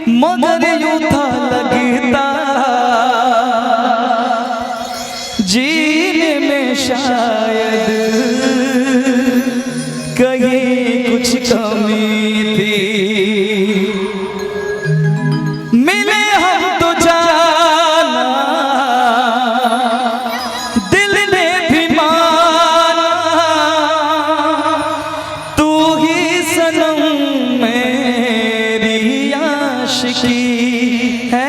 मगर यूं था लगता जीने में शायद कहीं कुछ कमी थी। मिले हम तो जाना दिल ने भी माना, तू ही सनम मेरी आशिकी है।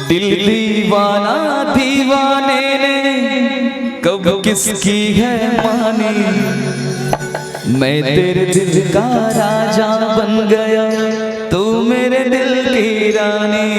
दिल दीवाना दीवाने ने कब किसकी है मानी, मैं तेरे दिल का राजा बन गया, तू मेरे दिल की रानी।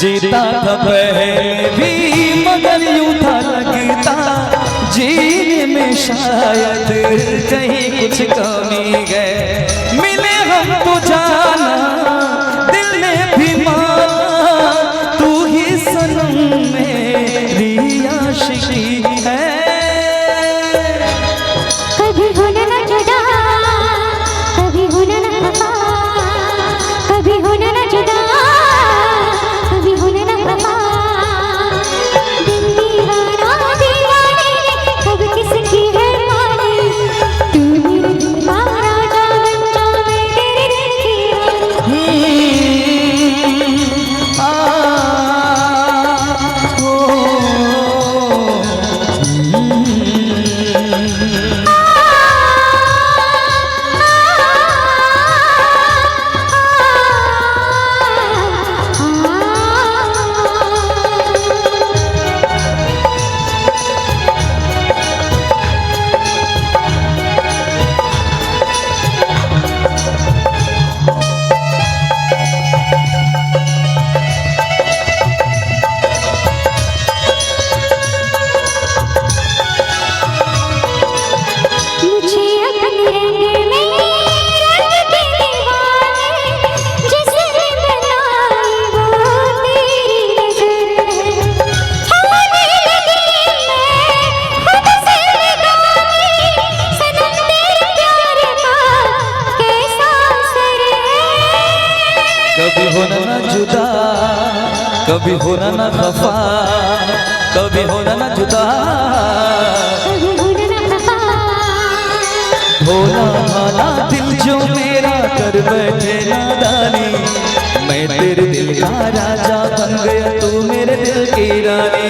जीता था पहले भी मगर यूं था लगता जीने में शायद कहीं कुछ कमी है। मिले हम तो जाना दिल ने भी माना, तू ही सनम मेरी आशिकी है। कभी होना ना जुदा, कभी होना ना खफा, कभी होना ना जुदा, कभी होना ना जुदा, कभी होना ना खफा, कभी होना ना जुदा, कभी होना ना खफा। भोला भाला दिल जो मेरा कर बैठे नादानी, मैं तेरे दिल का राजा बन गया, तू मेरे दिल की रानी।